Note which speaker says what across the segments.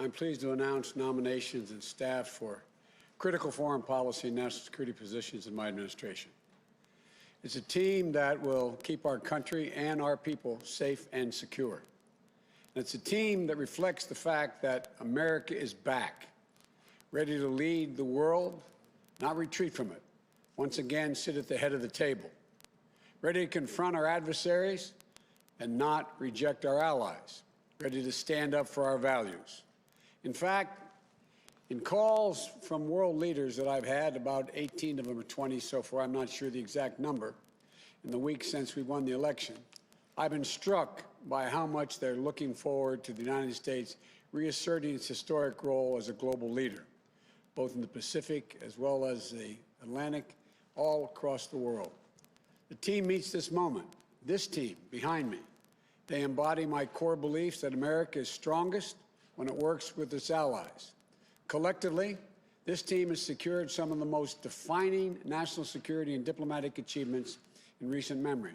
Speaker 1: I'm pleased to announce nominations and staff for critical foreign policy and national security positions in my administration. It's a team that will keep our country and our people safe and secure. And it's a team that reflects the fact that America is back, ready to lead the world, not retreat from it, once again sit at the head of the table, ready to confront our adversaries and not reject our allies, ready to stand up for our values. In fact, in calls from world leaders that I've had, about 18 of them or 20 so far, I'm not sure the exact number, in the weeks since we won the election, I've been struck by how much they're looking forward to the United States reasserting its historic role as a global leader, both in the Pacific as well as the Atlantic, all across the world. The team meets this moment, this team behind me. They embody my core beliefs that America is strongest when it works with its allies. Collectively, this team has secured some of the most defining national security and diplomatic achievements in recent memory,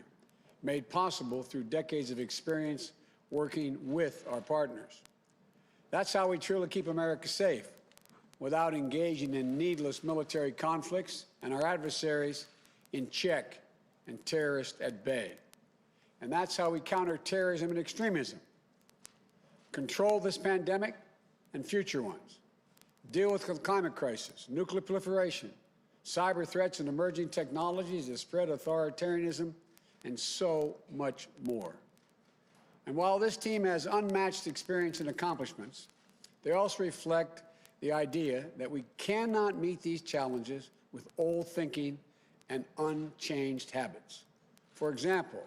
Speaker 1: made possible through decades of experience working with our partners. That's how we truly keep America safe, without engaging in needless military conflicts and our adversaries in check and terrorists at bay. And that's how we counter terrorism and extremism, control this pandemic and future ones, deal with the climate crisis, nuclear proliferation, cyber threats and emerging technologies that spread authoritarianism, and so much more. And while this team has unmatched experience and accomplishments, they also reflect the idea that we cannot meet these challenges with old thinking and unchanged habits. For example,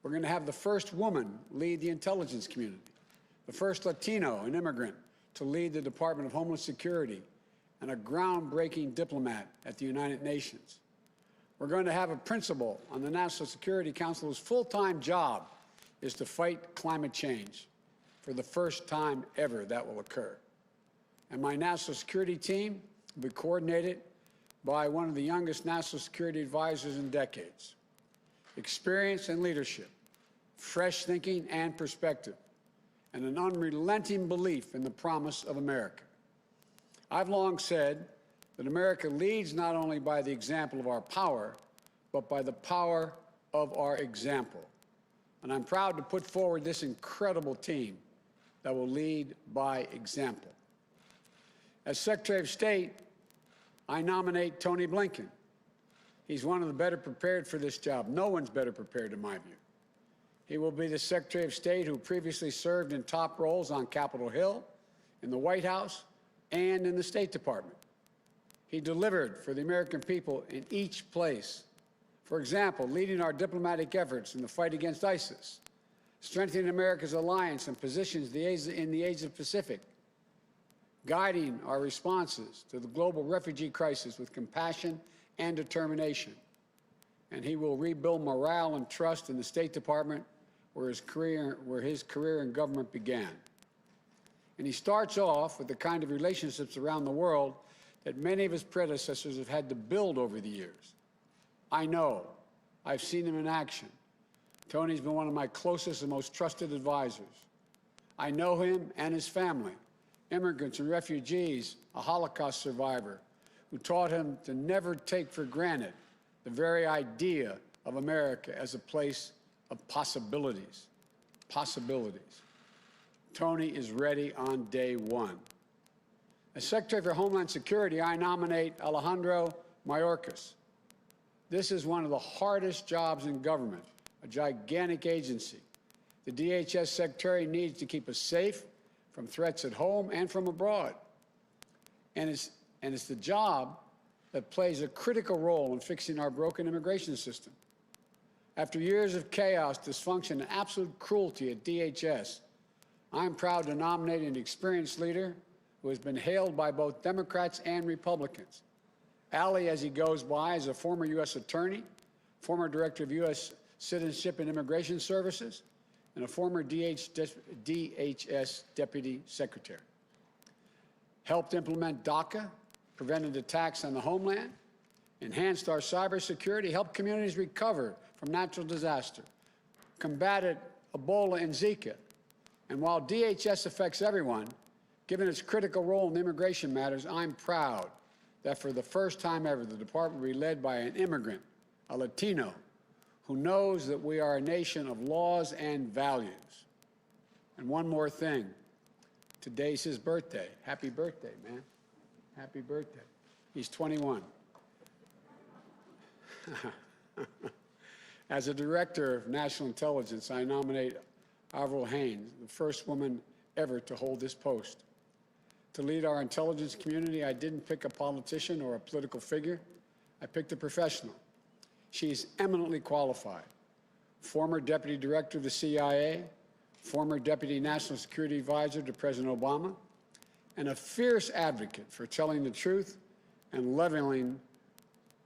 Speaker 1: we're going to have the first woman lead the intelligence community, the first Latino and immigrant to lead the Department of Homeland Security, and a groundbreaking diplomat at the United Nations. We're going to have a principal on the National Security Council whose full-time job is to fight climate change. For the first time ever, that will occur. And my national security team will be coordinated by one of the youngest national security advisors in decades. Experience and leadership, fresh thinking and perspective, and an unrelenting belief in the promise of America. I've long said that America leads not only by the example of our power, but by the power of our example. And I'm proud to put forward this incredible team that will lead by example. As Secretary of State, I nominate Antony Blinken. He's one of the better prepared for this job. No one's better prepared, in my view. He will be the Secretary of State who previously served in top roles on Capitol Hill, in the White House, and in the State Department. He delivered for the American people in each place. For example, leading our diplomatic efforts in the fight against ISIS, strengthening America's alliance and positions in the Asia-Pacific, guiding our responses to the global refugee crisis with compassion and determination. And he will rebuild morale and trust in the State Department, where his career in government began. And he starts off with the kind of relationships around the world that many of his predecessors have had to build over the years. I know. I've seen him in action. Tony's been one of my closest and most trusted advisors. I know him and his family, immigrants and refugees, a Holocaust survivor, who taught him to never take for granted the very idea of America as a place of possibilities. Possibilities. Tony is ready on day one. As Secretary for Homeland Security, I nominate Alejandro Mayorkas. This is one of the hardest jobs in government, a gigantic agency. The DHS Secretary needs to keep us safe from threats at home and from abroad. And it's the job that plays a critical role in fixing our broken immigration system. After years of chaos, dysfunction, and absolute cruelty at DHS, I'm proud to nominate an experienced leader who has been hailed by both Democrats and Republicans. Ali, as he goes by, is a former U.S. attorney, former director of U.S. Citizenship and Immigration Services, and a former DHS Deputy Secretary. Helped implement DACA, prevented attacks on the homeland, enhanced our cybersecurity, helped communities recover from natural disaster, combated Ebola and Zika. And while DHS affects everyone, Given its critical role in immigration matters, I'm proud that for the first time ever, the department will be led by an immigrant, a Latino, who knows that we are a nation of laws and values. And one more thing. Today's his birthday. Happy birthday, man. Happy birthday. He's 21. As a director of national intelligence, I nominate Avril Haines, the first woman ever to hold this post. To lead our intelligence community, I didn't pick a politician or a political figure. I picked a professional. She's eminently qualified. Former deputy director of the CIA, former deputy national security advisor to President Obama, and a fierce advocate for telling the truth and leveling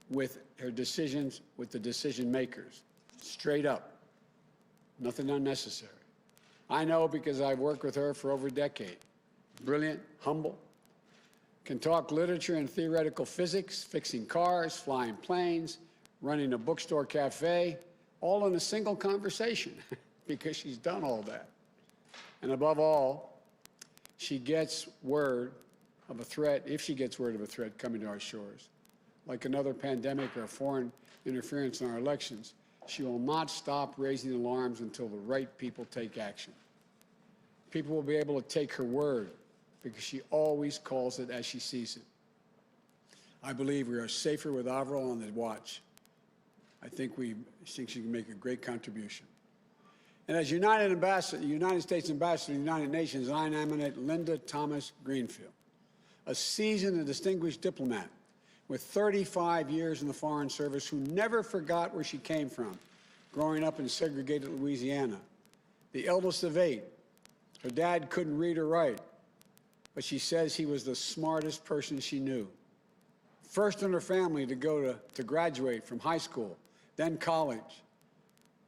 Speaker 1: with her decisions with the decision makers. Straight up. Nothing unnecessary. I know because I've worked with her for over a decade. Brilliant, humble, can talk literature and theoretical physics, fixing cars, flying planes, running a bookstore cafe, all in a single conversation because she's done all that. And above all, she gets word of a threat, if she gets word of a threat coming to our shores, like another pandemic or foreign interference in our elections, she will not stop raising alarms until the right people take action. People will be able to take her word because she always calls it as she sees it. I believe we are safer with Avril on the watch. I think she can make a great contribution. And as United States Ambassador to the United Nations, I nominate Linda Thomas-Greenfield, a seasoned and distinguished diplomat with 35 years in the Foreign Service who never forgot where she came from, growing up in segregated Louisiana. The eldest of 8, her dad couldn't read or write, but she says he was the smartest person she knew. First in her family to graduate from high school, then college.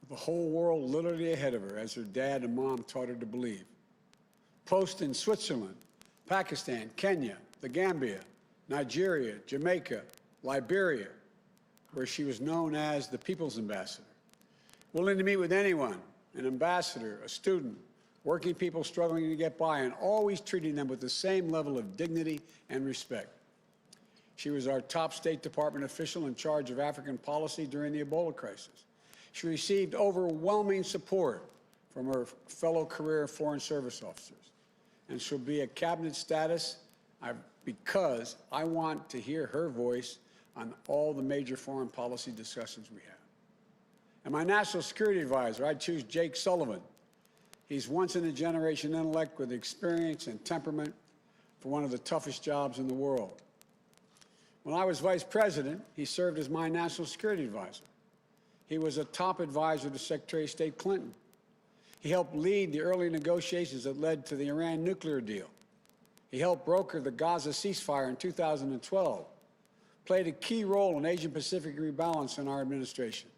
Speaker 1: The whole world literally ahead of her, as her dad and mom taught her to believe. Posts in Switzerland, Pakistan, Kenya, the Gambia, Nigeria, Jamaica, Liberia, where she was known as the People's Ambassador. Willing to meet with anyone, an ambassador, a student, working people struggling to get by, and always treating them with the same level of dignity and respect. She was our top State Department official in charge of African policy during the Ebola crisis. She received overwhelming support from her fellow career Foreign Service officers, and she'll be at cabinet status because I want to hear her voice on all the major foreign policy discussions we have. And my national security advisor, I choose Jake Sullivan. He's once-in-a-generation intellect with experience and temperament for one of the toughest jobs in the world. When I was vice president, he served as my national security advisor. He was a top advisor to Secretary of State Clinton. He helped lead the early negotiations that led to the Iran nuclear deal. He helped broker the Gaza ceasefire in 2012, played a key role in Asian-Pacific rebalance in our administration.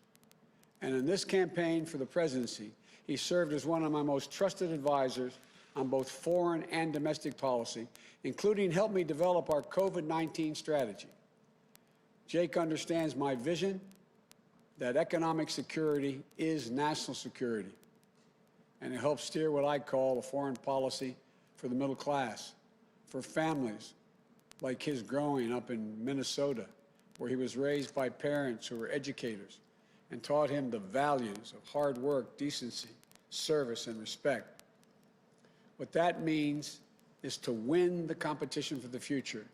Speaker 1: And in this campaign for the presidency, he served as one of my most trusted advisors on both foreign and domestic policy, including helping me develop our COVID-19 strategy. Jake understands my vision that economic security is national security, and it helps steer what I call a foreign policy for the middle class, for families like his growing up in Minnesota, where he was raised by parents who were educators and taught him the values of hard work, decency, service, and respect. What that means is to win the competition for the future,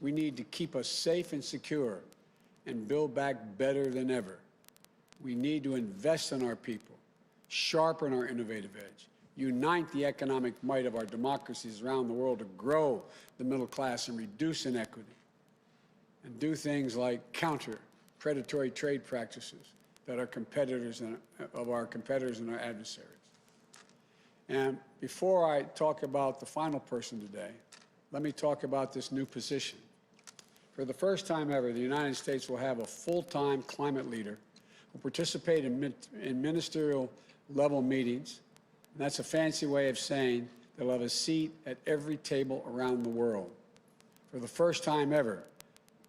Speaker 1: we need to keep us safe and secure and build back better than ever. We need to invest in our people, sharpen our innovative edge, unite the economic might of our democracies around the world to grow the middle class and reduce inequity, and do things like counter predatory trade practices that our competitors and our adversaries. And before I talk about the final person today, let me talk about this new position. For the first time ever, the United States will have a full-time climate leader who participate in ministerial level meetings. And that's a fancy way of saying they'll have a seat at every table around the world. For the first time ever,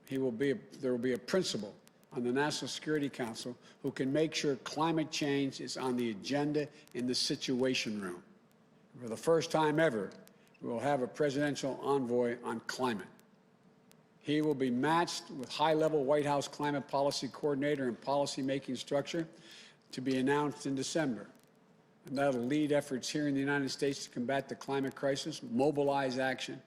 Speaker 1: there will be a principal on the National Security Council who can make sure climate change is on the agenda in the Situation Room. For the first time ever, we will have a presidential envoy on climate. He will be matched with high-level White House climate policy coordinator and policy-making structure to be announced in December. And that'll lead efforts here in the United States to combat the climate crisis, mobilize action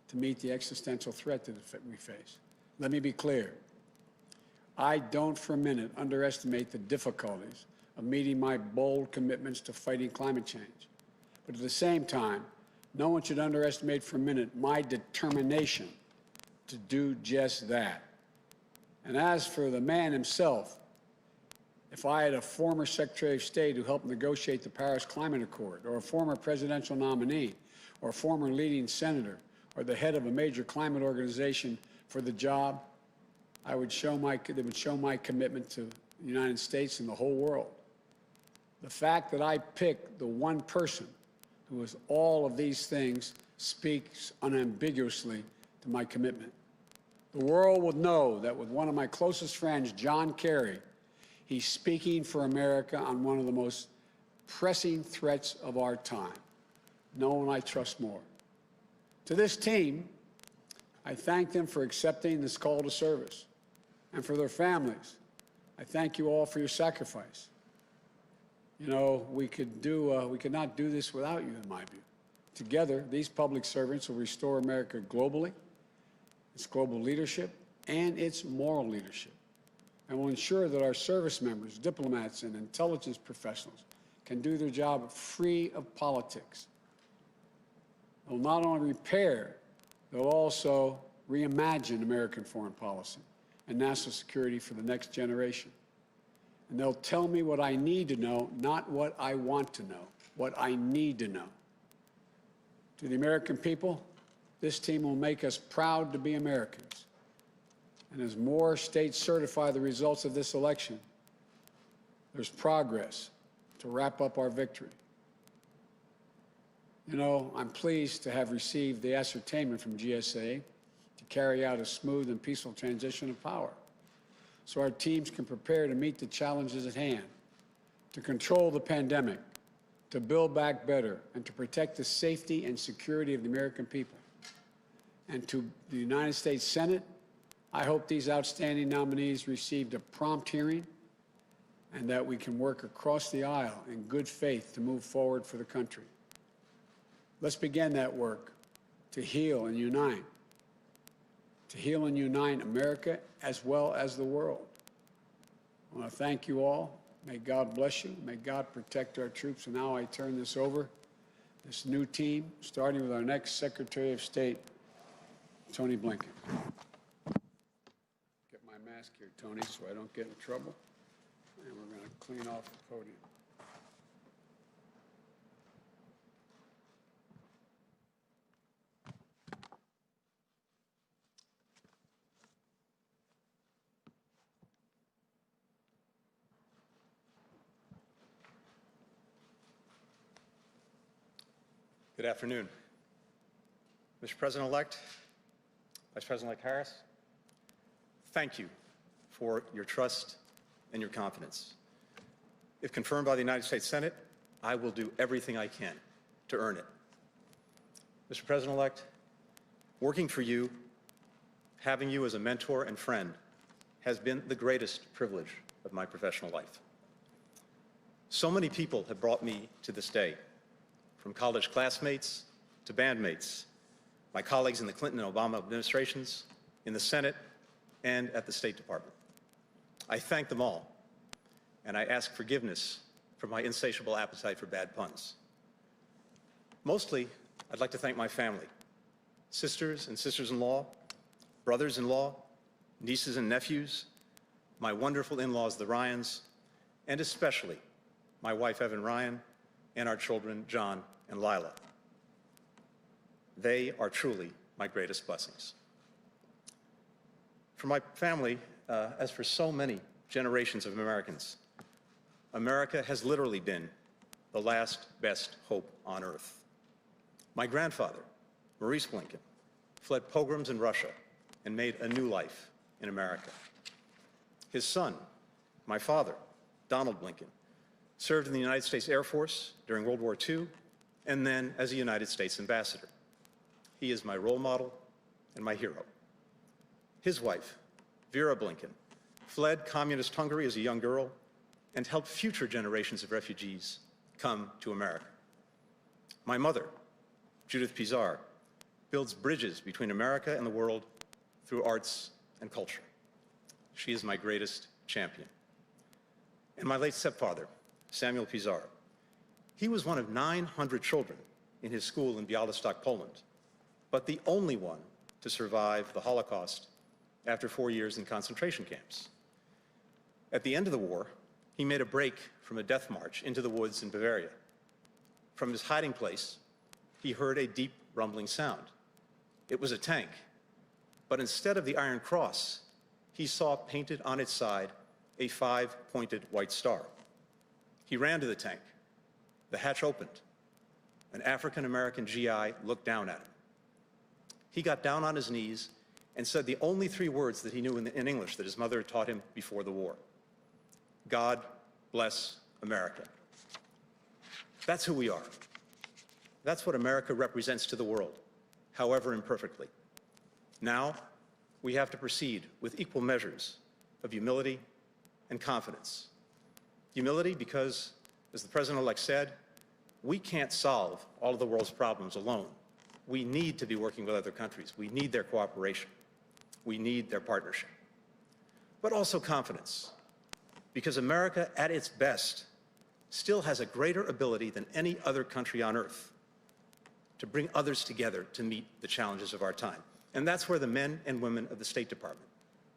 Speaker 1: to meet the existential threat that we face. Let me be clear. I don't for a minute underestimate the difficulties of meeting my bold commitments to fighting climate change. But at the same time, no one should underestimate for a minute my determination to do just that. And as for the man himself, if I had a former Secretary of State who helped negotiate the Paris Climate Accord, or a former presidential nominee, or a former leading senator, or the head of a major climate organization for the job, they would show my commitment to the United States and the whole world. The fact that I picked the one person who is all of these things speaks unambiguously to my commitment. The world will know that with one of my closest friends, John Kerry, he's speaking for America on one of the most pressing threats of our time. No one I trust more. To this team, I thank them for accepting this call to service. And for their families, I thank you all for your sacrifice. You know, we could not do this without you, in my view. Together, these public servants will restore America globally, its global leadership, and its moral leadership, and will ensure that our service members, diplomats, and intelligence professionals can do their job free of politics. They'll not only repair, they'll also reimagine American foreign policy and national security for the next generation. And they'll tell me what I need to know, not what I want to know, what I need to know. To the American people, this team will make us proud to be Americans. And as more states certify the results of this election, there's progress to wrap up our victory. You know, I'm pleased to have received the ascertainment from GSA to carry out a smooth and peaceful transition of power, so our teams can prepare to meet the challenges at hand, to control the pandemic, to build back better, and to protect the safety and security of the American people. And to the United States Senate, I hope these outstanding nominees received a prompt hearing and that we can work across the aisle in good faith to move forward for the country. Let's begin that work to heal and unite. To heal and unite America as well as the world. I want to thank you all. May God bless you. May God protect our troops. And now I turn this over, this new team, starting with our next Secretary of State, Antony Blinken. Get my mask here, Tony, so I don't get in trouble. And we're going to clean off the podium.
Speaker 2: Good afternoon. Mr. President-elect, Vice President-elect Harris, thank you for your trust and your confidence. If confirmed by the United States Senate, I will do everything I can to earn it. Mr. President-elect, working for you, having you as a mentor and friend, has been the greatest privilege of my professional life. So many people have brought me to this day, from college classmates to bandmates, my colleagues in the Clinton and Obama administrations, in the Senate, and at the State Department. I thank them all, and I ask forgiveness for my insatiable appetite for bad puns. Mostly, I'd like to thank my family, sisters and sisters-in-law, brothers-in-law, nieces and nephews, my wonderful in-laws, the Ryans, and especially my wife, Evan Ryan, and our children, John and Lila. They are truly my greatest blessings. For my family, as for so many generations of Americans, America has literally been the last best hope on earth. My grandfather, Maurice Blinken, fled pogroms in Russia and made a new life in America. His son, my father, Donald Blinken, served in the United States Air Force during World War II and then as a United States ambassador. He is my role model and my hero. His wife, Vera Blinken, fled communist Hungary as a young girl and helped future generations of refugees come to America. My mother, Judith Pizarro, builds bridges between America and the world through arts and culture. She is my greatest champion. And my late stepfather, Samuel Pizarro. He was one of 900 children in his school in Białystok, Poland, but the only one to survive the Holocaust after 4 years in concentration camps. At the end of the war, he made a break from a death march into the woods in Bavaria. From his hiding place, he heard a deep rumbling sound. It was a tank, but instead of the Iron Cross, he saw painted on its side a 5-pointed white star. He ran to the tank. The hatch opened. An African-American GI looked down at him. He got down on his knees and said the only 3 words that he knew in English that his mother had taught him before the war. God bless America. That's who we are. That's what America represents to the world, however imperfectly. Now, we have to proceed with equal measures of humility and confidence. Humility because, as the President-elect said, we can't solve all of the world's problems alone. We need to be working with other countries. We need their cooperation. We need their partnership. But also confidence, because America, at its best, still has a greater ability than any other country on earth to bring others together to meet the challenges of our time. And that's where the men and women of the State Department,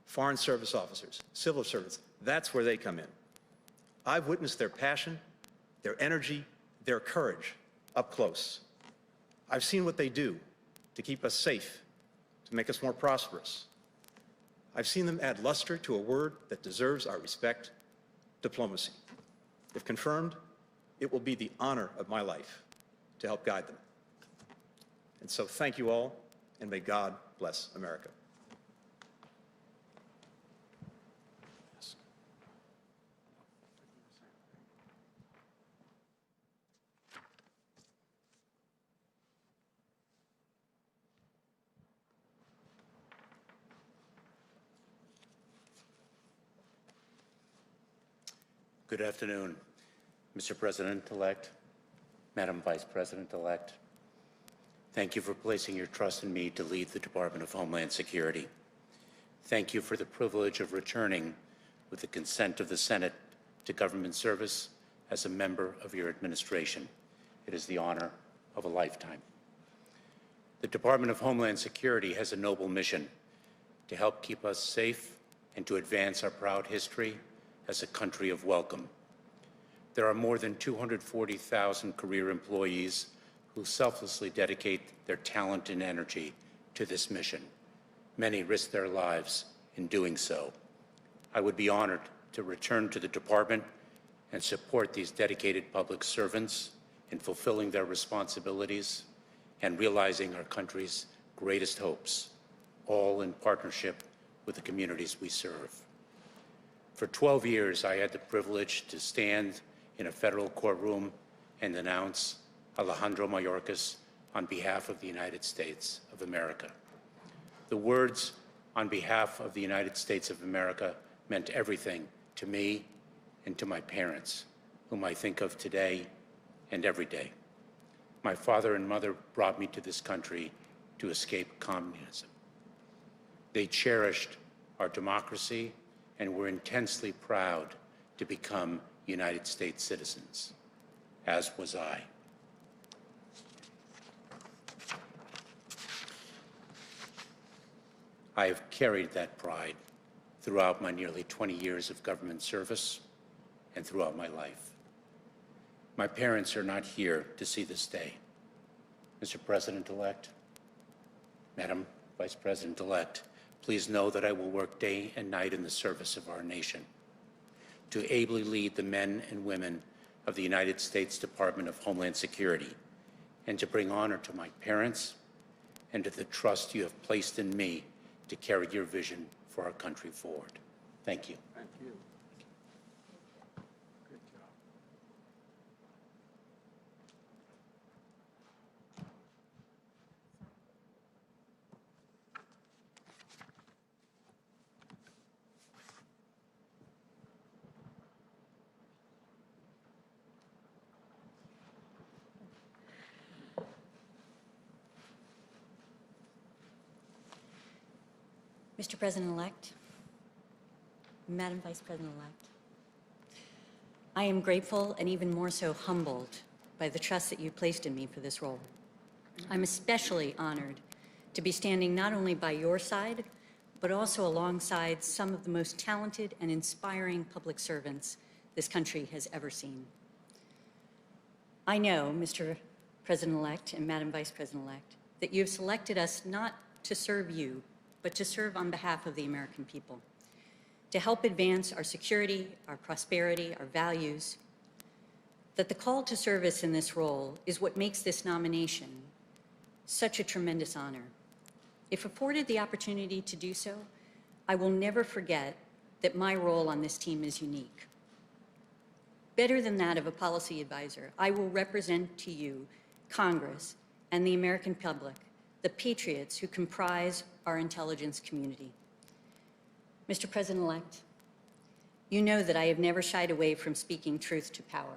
Speaker 2: Foreign Service officers, civil servants, that's where they come in. I've witnessed their passion, their energy, their courage up close. I've seen what they do to keep us safe, to make us more prosperous. I've seen them add luster to a word that deserves our respect, diplomacy. If confirmed, it will be the honor of my life to help guide them. And so thank you all, and may God bless America.
Speaker 3: Good afternoon, Mr. President-elect, Madam Vice President-elect. Thank you for placing your trust in me to lead the Department of Homeland Security. Thank you for the privilege of returning, with the consent of the Senate, to government service as a member of your administration. It is the honor of a lifetime. The Department of Homeland Security has a noble mission to help keep us safe and to advance our proud history as a country of welcome. There are more than 240,000 career employees who selflessly dedicate their talent and energy to this mission. Many risk their lives in doing so. I would be honored to return to the department and support these dedicated public servants in fulfilling their responsibilities and realizing our country's greatest hopes, all in partnership with the communities we serve. For 12 years, I had the privilege to stand in a federal courtroom and announce Alejandro Mayorkas on behalf of the United States of America. The words, "on behalf of the United States of America," meant everything to me and to my parents, whom I think of today and every day. My father and mother brought me to this country to escape communism. They cherished our democracy and were intensely proud to become United States citizens, as was I. I have carried that pride throughout my nearly 20 years of government service and throughout my life. My parents are not here to see this day. Mr. President-elect, Madam Vice President-elect, please know that I will work day and night in the service of our nation to ably lead the men and women of the United States Department of Homeland Security and to bring honor to my parents and to the trust you have placed in me to carry your vision for our country forward. Thank you.
Speaker 1: Thank you. Good job.
Speaker 4: Mr. President-elect, Madam Vice President-elect, I am grateful and even more so humbled by the trust that you placed in me for this role. I'm especially honored to be standing not only by your side, but also alongside some of the most talented and inspiring public servants this country has ever seen. I know, Mr. President-elect and Madam Vice President-elect, that you have selected us not to serve you, but to serve on behalf of the American people, to help advance our security, our prosperity, our values, that the call to service in this role is what makes this nomination such a tremendous honor. If afforded the opportunity to do so, I will never forget that my role on this team is unique. Better than that of a policy advisor, I will represent to you, Congress, and the American public, the patriots who comprise our intelligence community. Mr. President-elect, you know that I have never shied away from speaking truth to power,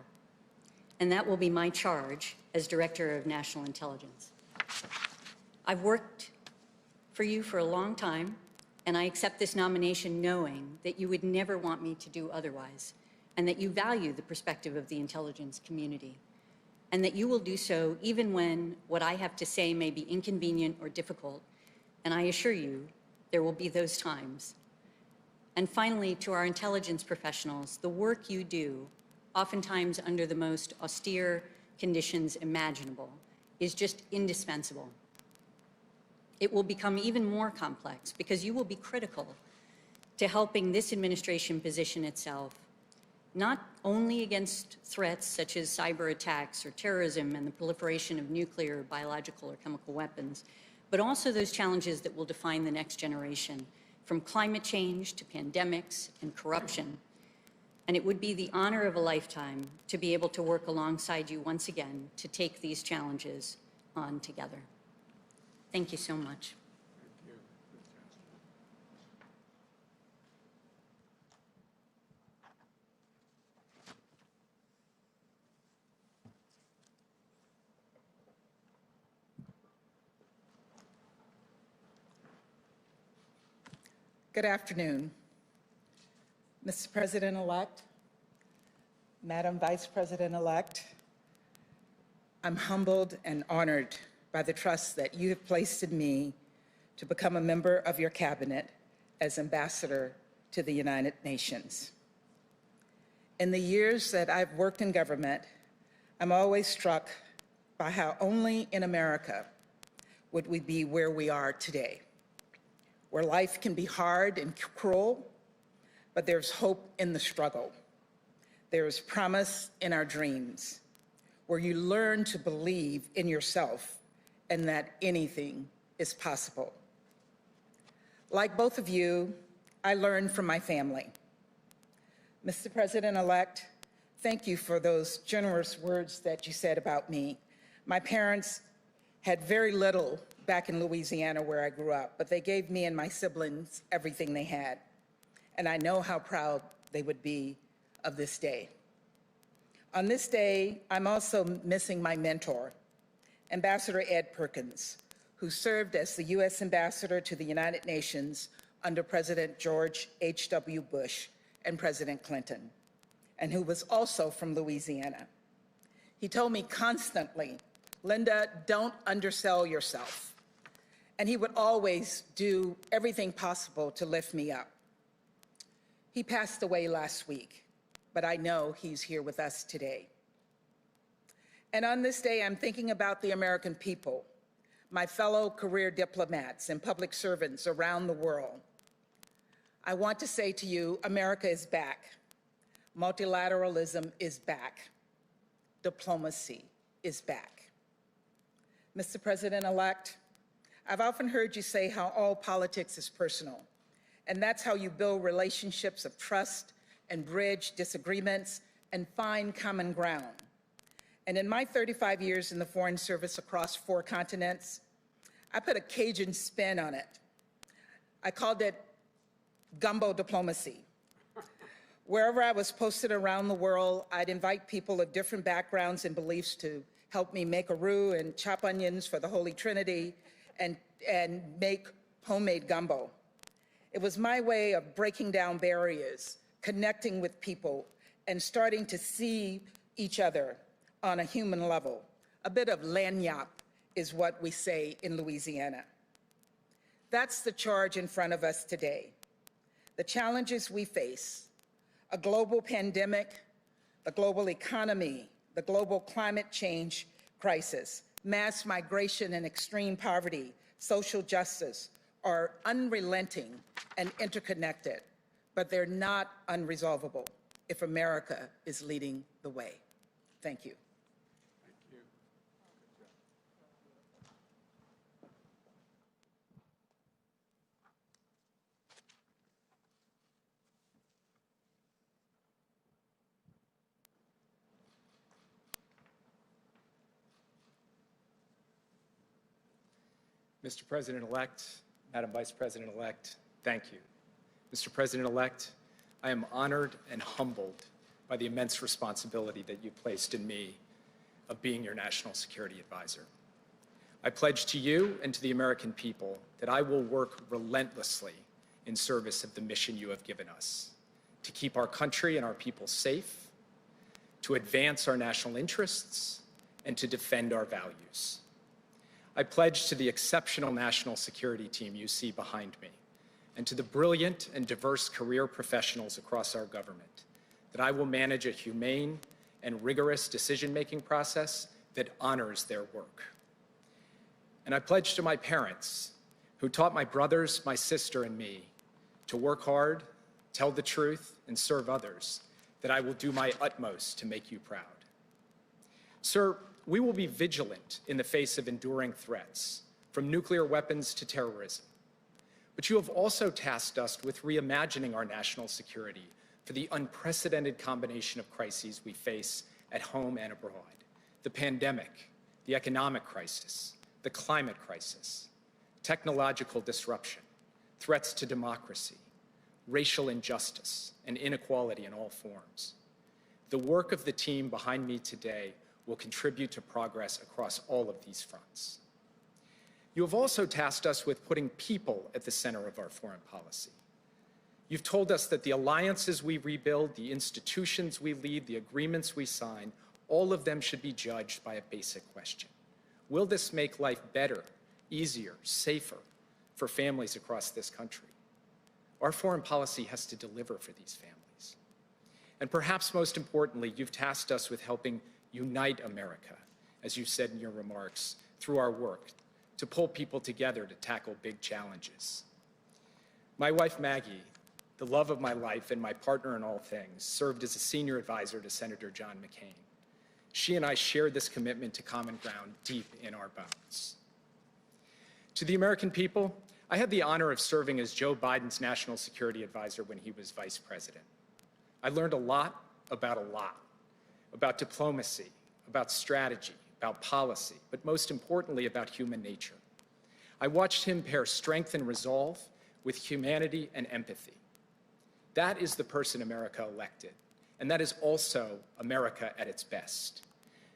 Speaker 4: and that will be my charge as Director of National Intelligence. I've worked for you for a long time, and I accept this nomination knowing that you would never want me to do otherwise, and that you value the perspective of the intelligence community, and that you will do so even when what I have to say may be inconvenient or difficult, and I assure you there will be those times. And finally, to our intelligence professionals, the work you do, oftentimes under the most austere conditions imaginable, is just indispensable. It will become even more complex because you will be critical to helping this administration position itself not only against threats such as cyber attacks or terrorism and the proliferation of nuclear, biological, or chemical weapons, but also those challenges that will define the next generation, from climate change to pandemics and corruption. And it would be the honor of a lifetime to be able to work alongside you once again to take these challenges on together. Thank you so much.
Speaker 5: Good afternoon. Mr. President-elect, Madam Vice President-elect, I'm humbled and honored by the trust that you have placed in me to become a member of your cabinet as ambassador to the United Nations. In the years that I've worked in government, I'm always struck by how only in America would we be where we are today, where life can be hard and cruel, but there's hope in the struggle. There is promise in our dreams, where you learn to believe in yourself and that anything is possible. Like both of you, I learned from my family. Mr. President-elect, thank you for those generous words that you said about me. My parents had very little back in Louisiana where I grew up, but they gave me and my siblings everything they had. And I know how proud they would be of this day. On this day, I'm also missing my mentor, Ambassador Ed Perkins, who served as the U.S. Ambassador to the United Nations under President George H.W. Bush and President Clinton, and who was also from Louisiana. He told me constantly, Linda, don't undersell yourself. And he would always do everything possible to lift me up. He passed away last week, but I know he's here with us today. And on this day, I'm thinking about the American people, my fellow career diplomats and public servants around the world. I want to say to you, America is back. Multilateralism is back. Diplomacy is back. Mr. President-elect, I've often heard you say how all politics is personal, and that's how you build relationships of trust and bridge disagreements and find common ground. And in my 35 years in the Foreign Service across 4 continents, I put a Cajun spin on it. I called it gumbo diplomacy. Wherever I was posted around the world, I'd invite people of different backgrounds and beliefs to help me make a roux and chop onions for the Holy Trinity and make homemade gumbo. It was my way of breaking down barriers, connecting with people, and starting to see each other on a human level. A bit of lagniappe is what we say in Louisiana. That's the charge in front of us today. The challenges we face, a global pandemic, the global economy, the global climate change crisis, mass migration and extreme poverty, social justice, are unrelenting and interconnected, but they're not unresolvable if America is leading the way. Thank you.
Speaker 6: Mr. President-elect, Madam Vice President-elect, thank you. Mr. President-elect, I am honored and humbled by the immense responsibility that you placed in me of being your national security advisor. I pledge to you and to the American people that I will work relentlessly in service of the mission you have given us, to keep our country and our people safe, to advance our national interests, and to defend our values. I pledge to the exceptional national security team you see behind me, and to the brilliant and diverse career professionals across our government, that I will manage a humane and rigorous decision-making process that honors their work. And I pledge to my parents, who taught my brothers, my sister, and me to work hard, tell the truth, and serve others, that I will do my utmost to make you proud. Sir, we will be vigilant in the face of enduring threats, from nuclear weapons to terrorism. But you have also tasked us with reimagining our national security for the unprecedented combination of crises we face at home and abroad: the pandemic, the economic crisis, the climate crisis, technological disruption, threats to democracy, racial injustice, and inequality in all forms. The work of the team behind me today will contribute to progress across all of these fronts. You have also tasked us with putting people at the center of our foreign policy. You've told us that the alliances we rebuild, the institutions we lead, the agreements we sign, all of them should be judged by a basic question: will this make life better, easier, safer for families across this country? Our foreign policy has to deliver for these families. And perhaps most importantly, you've tasked us with helping unite America, as you said in your remarks, through our work, to pull people together to tackle big challenges. My wife, Maggie, the love of my life and my partner in all things, served as a senior advisor to Senator John McCain. She and I shared this commitment to common ground deep in our bones. To the American people, I had the honor of serving as Joe Biden's national security advisor when he was vice president. I learned a lot, about diplomacy, about strategy, about policy, but most importantly, about human nature. I watched him pair strength and resolve with humanity and empathy. That is the person America elected, and that is also America at its best.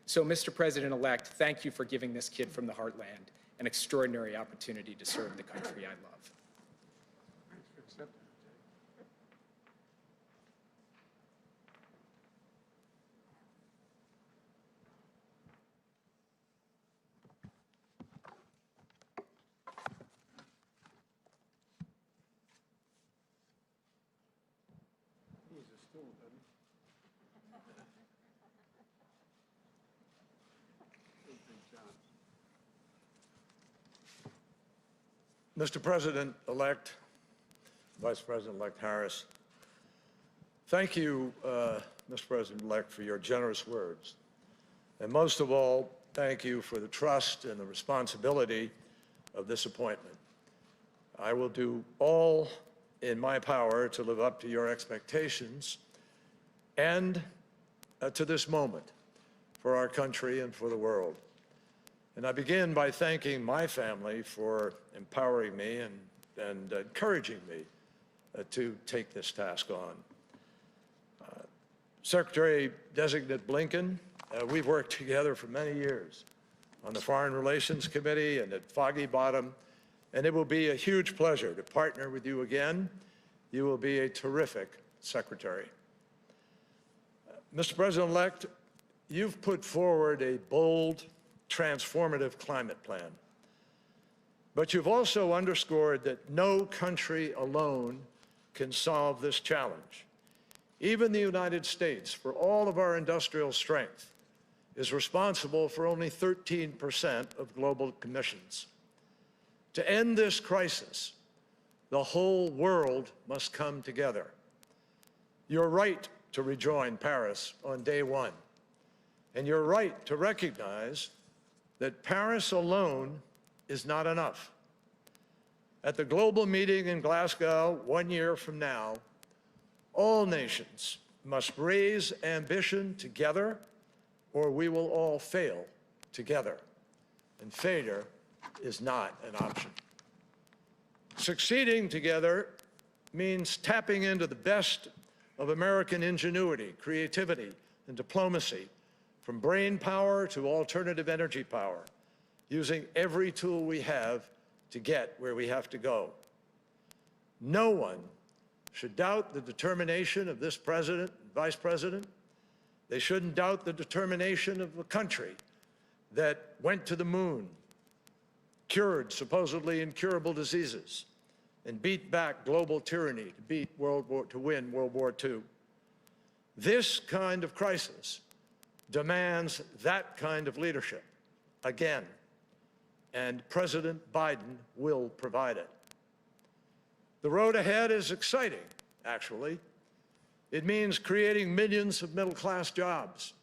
Speaker 6: So, Mr. President-elect, thank you for giving this kid from the heartland an extraordinary opportunity to serve the country I love.
Speaker 7: Mr. President-elect, Vice President-elect Harris, thank you, Mr. President-elect, for your generous words. And most of all, thank you for the trust and the responsibility of this appointment. I will do all in my power to live up to your expectations and to this moment for our country and for the world. And I begin by thanking my family for empowering me and encouraging me to take this task on. Secretary-designate Blinken, we've worked together for many years on the Foreign Relations Committee and at Foggy Bottom, and it will be a huge pleasure to partner with you again. You will be a terrific secretary. Mr. President-elect, you've put forward a bold, transformative climate plan. But you've also underscored that no country alone can solve this challenge. Even the United States, for all of our industrial strength, is responsible for only 13% of global emissions. To end this crisis, the whole world must come together. You're right to rejoin Paris on day one, and you're right to recognize that Paris alone is not enough. At the global meeting in Glasgow 1 year from now, all nations must raise ambition together, or we will all fail together. And failure is not an option. Succeeding together means tapping into the best of American ingenuity, creativity, and diplomacy, from brain power to alternative energy power, using every tool we have to get where we have to go. No one should doubt the determination of this president and vice president. They shouldn't doubt the determination of a country that went to the moon, cured supposedly incurable diseases, and beat back global tyranny to win World War II. This kind of crisis demands that kind of leadership again, and President Biden will provide it. The road ahead is exciting, actually. It means creating millions of middle-class jobs.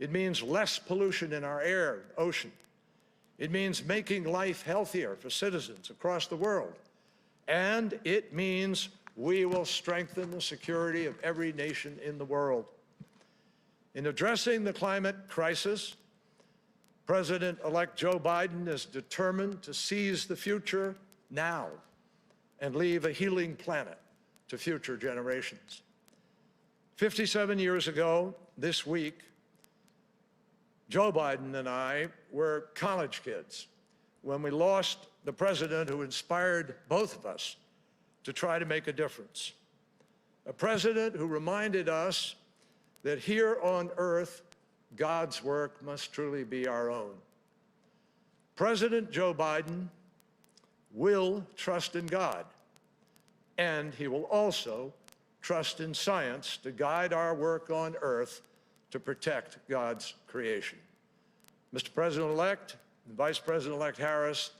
Speaker 7: It means less pollution in our air and ocean. It means making life healthier for citizens across the world. And it means we will strengthen the security of every nation in the world. In addressing the climate crisis, President-elect Joe Biden is determined to seize the future now and leave a healing planet to future generations. 57 years ago, this week, Joe Biden and I were college kids when we lost the president who inspired both of us to try to make a difference. A president who reminded us that here on earth, God's work must truly be our own. President Joe Biden will trust in God, and he will also trust in science to guide our work on earth to protect God's creation. Mr. President-elect and Vice President-elect Harris,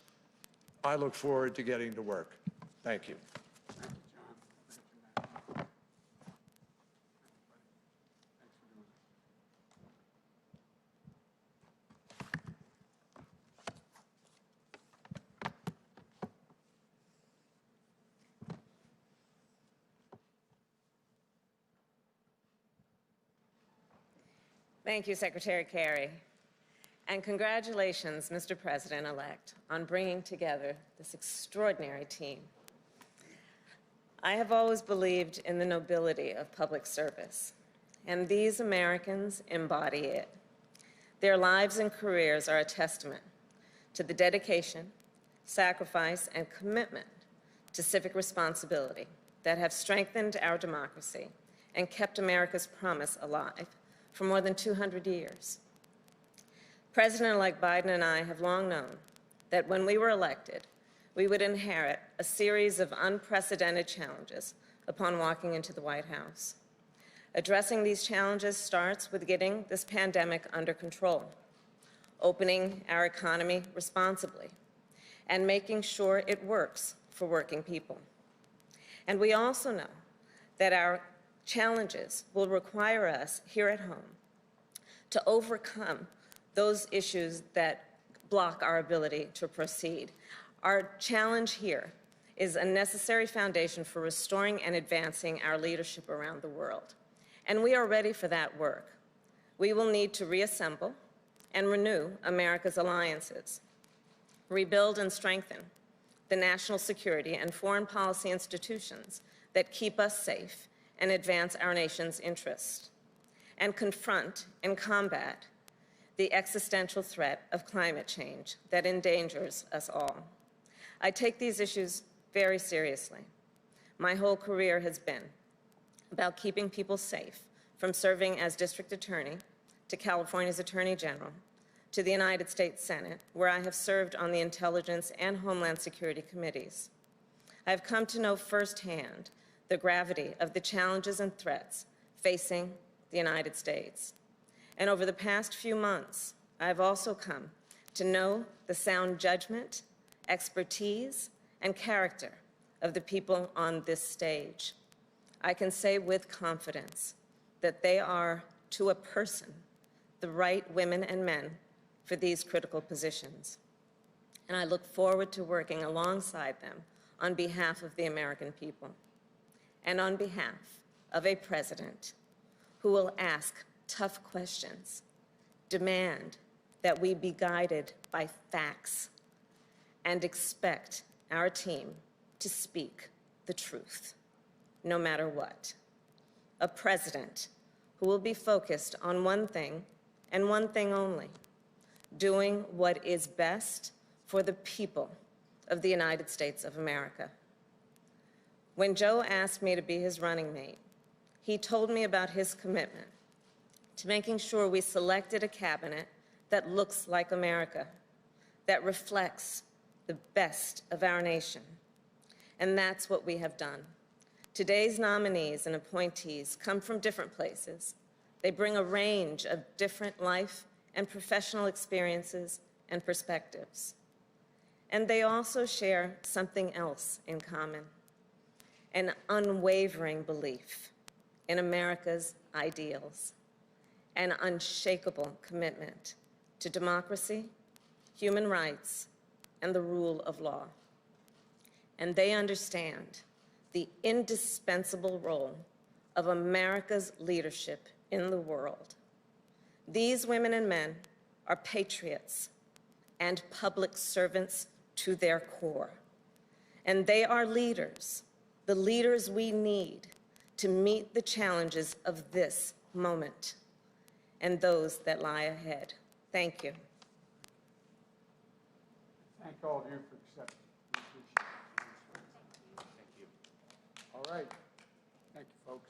Speaker 7: I look forward to getting to work. Thank you.
Speaker 8: Thank you, Secretary Kerry. And congratulations, Mr. President-elect, on bringing together this extraordinary team. I have always believed in the nobility of public service, and these Americans embody it. Their lives and careers are a testament to the dedication, sacrifice, and commitment to civic responsibility that have strengthened our democracy and kept America's promise alive for more than 200 years. President-elect Biden and I have long known that when we were elected, we would inherit a series of unprecedented challenges upon walking into the White House. Addressing these challenges starts with getting this pandemic under control, opening our economy responsibly, and making sure it works for working people. And we also know that our challenges will require us here at home to overcome those issues that block our ability to proceed. Our challenge here is a necessary foundation for restoring and advancing our leadership around the world. And we are ready for that work. We will need to reassemble and renew America's alliances, rebuild and strengthen the national security and foreign policy institutions that keep us safe and advance our nation's interests, and confront and combat the existential threat of climate change that endangers us all. I take these issues very seriously. My whole career has been about keeping people safe, from serving as district attorney to California's Attorney General to the United States Senate, where I have served on the Intelligence and Homeland Security committees. I have come to know firsthand the gravity of the challenges and threats facing the United States. And over the past few months, I have also come to know the sound judgment, expertise, and character of the people on this stage. I can say with confidence that they are, to a person, the right women and men for these critical positions. And I look forward to working alongside them on behalf of the American people and on behalf of a president who will ask tough questions, demand that we be guided by facts, and expect our team to speak the truth, no matter what. A president who will be focused on one thing and one thing only, doing what is best for the people of the United States of America. When Joe asked me to be his running mate, he told me about his commitment to making sure we selected a cabinet that looks like America, that reflects the best of our nation. And that's what we have done. Today's nominees and appointees come from different places. They bring a range of different life and professional experiences and perspectives. And they also share something else in common, an unwavering belief in America's ideals, an unshakable commitment to democracy, human rights, and the rule of law. And they understand the indispensable role of America's leadership in the world. These women and men are patriots and public servants to their core. And they are leaders, the leaders we need to meet the challenges of this moment and those that lie ahead. Thank you.
Speaker 1: Thank all of you for accepting. We appreciate it. Thank you. All right. Thank you, folks.